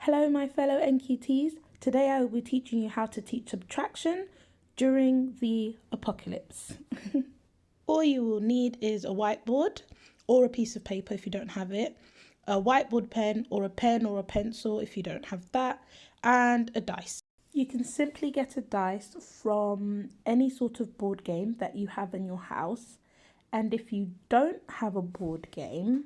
Hello my fellow NQTs, today I will be teaching you how to teach subtraction during the apocalypse. All you will need is a whiteboard or a piece of paper if you don't have it, a whiteboard pen or a pencil if you don't have that, and a dice. You can simply get a dice from any sort of board game that you have in your house, and if you don't have a board game,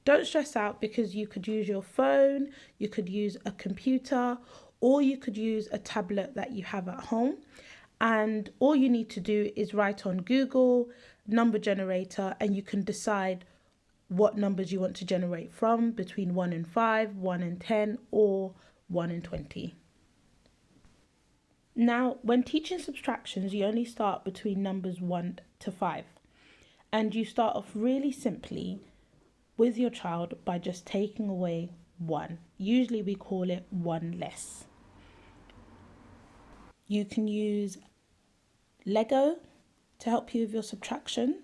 don't stress out because you could use your phone, you could use a computer, or you could use a tablet that you have at home. And all you need to do is write on Google number generator, and you can decide what numbers you want to generate from between 1 and 5, 1 and 10, or 1 and 20. Now, when teaching subtractions, you only start between numbers 1 to 5. And you start off really simply with your child by just taking away 1. Usually we call it 1 less. You can use Lego to help you with your subtraction.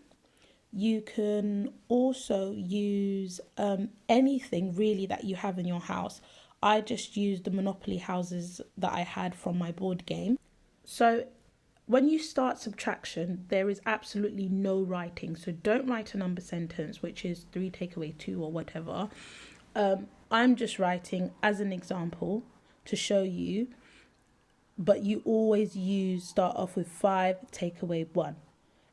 You can also use anything really that you have in your house. I just used the Monopoly houses that I had from my board game. So when you start subtraction, there is absolutely no writing. So don't write a number sentence, which is 3 take away 2 or whatever. I'm just writing as an example to show you, but you always start off with 5, take away 1.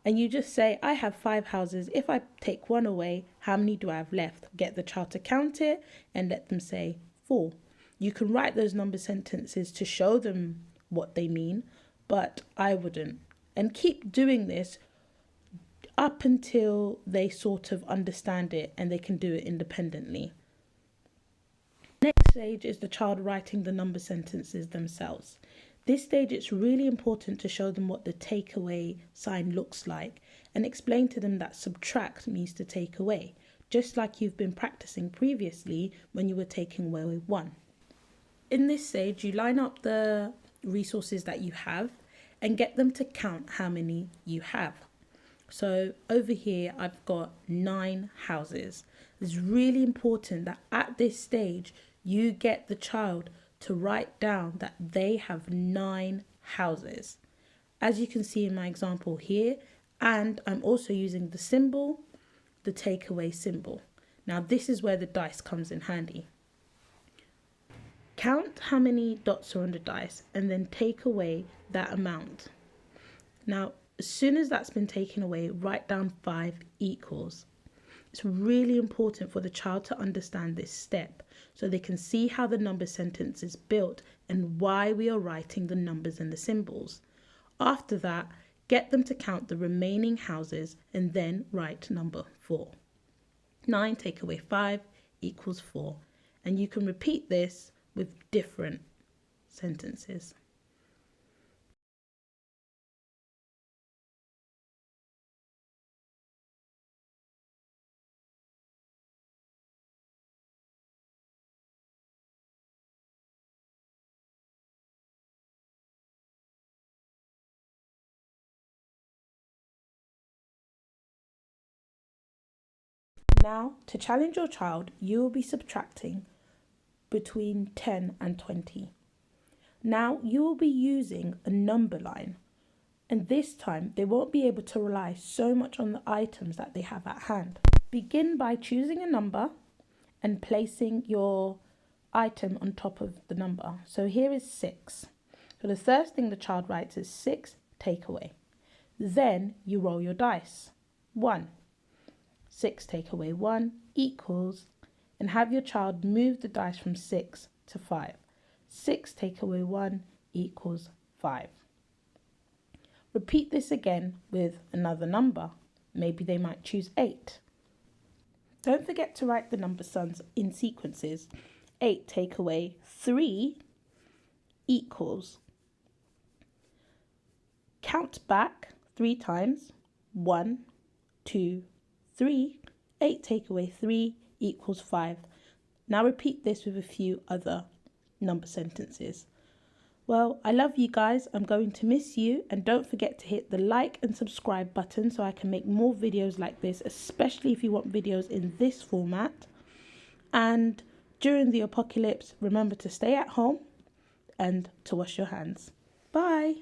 And you just say, I have 5 houses. If I take 1 away, how many do I have left? Get the child to count it and let them say 4. You can write those number sentences to show them what they mean, but I wouldn't. And keep doing this up until they sort of understand it and they can do it independently. Next stage is the child writing the number sentences themselves. This stage, it's really important to show them what the takeaway sign looks like and explain to them that subtract means to take away, just like you've been practicing previously when you were taking away 1. In this stage, you line up the resources that you have and get them to count how many you have. So over here, I've got 9 houses. It's really important that at this stage, you get the child to write down that they have 9 houses. As you can see in my example here, and I'm also using the symbol, the takeaway symbol. Now this is where the dice comes in handy. Count how many dots are on the dice and then take away that amount. Now, as soon as that's been taken away, write down 5 equals. It's really important for the child to understand this step so they can see how the number sentence is built and why we are writing the numbers and the symbols. After that, get them to count the remaining houses and then write number 4. 9 take away 5 equals 4. And you can repeat this with different sentences. Now, to challenge your child, you will be subtracting between 10 and 20. Now, you will be using a number line, and this time they won't be able to rely so much on the items that they have at hand. Begin by choosing a number and placing your item on top of the number. So here is 6. So the first thing the child writes is 6, take away. Then you roll your dice. 1. 6 take away 1 equals, and have your child move the dice from 6 to 5. 6 take away 1 equals 5. Repeat this again with another number. Maybe they might choose 8. Don't forget to write the number sums in sequences. 8 take away 3 equals. Count back 3 times. 1, 2, 3. 8 take away 3 equals 5. Now repeat this with a few other number sentences. Well, I love you guys. I'm going to miss you, and don't forget to hit the like and subscribe button so I can make more videos like this, especially if you want videos in this format. And during the apocalypse, remember to stay at home and to wash your hands. Bye.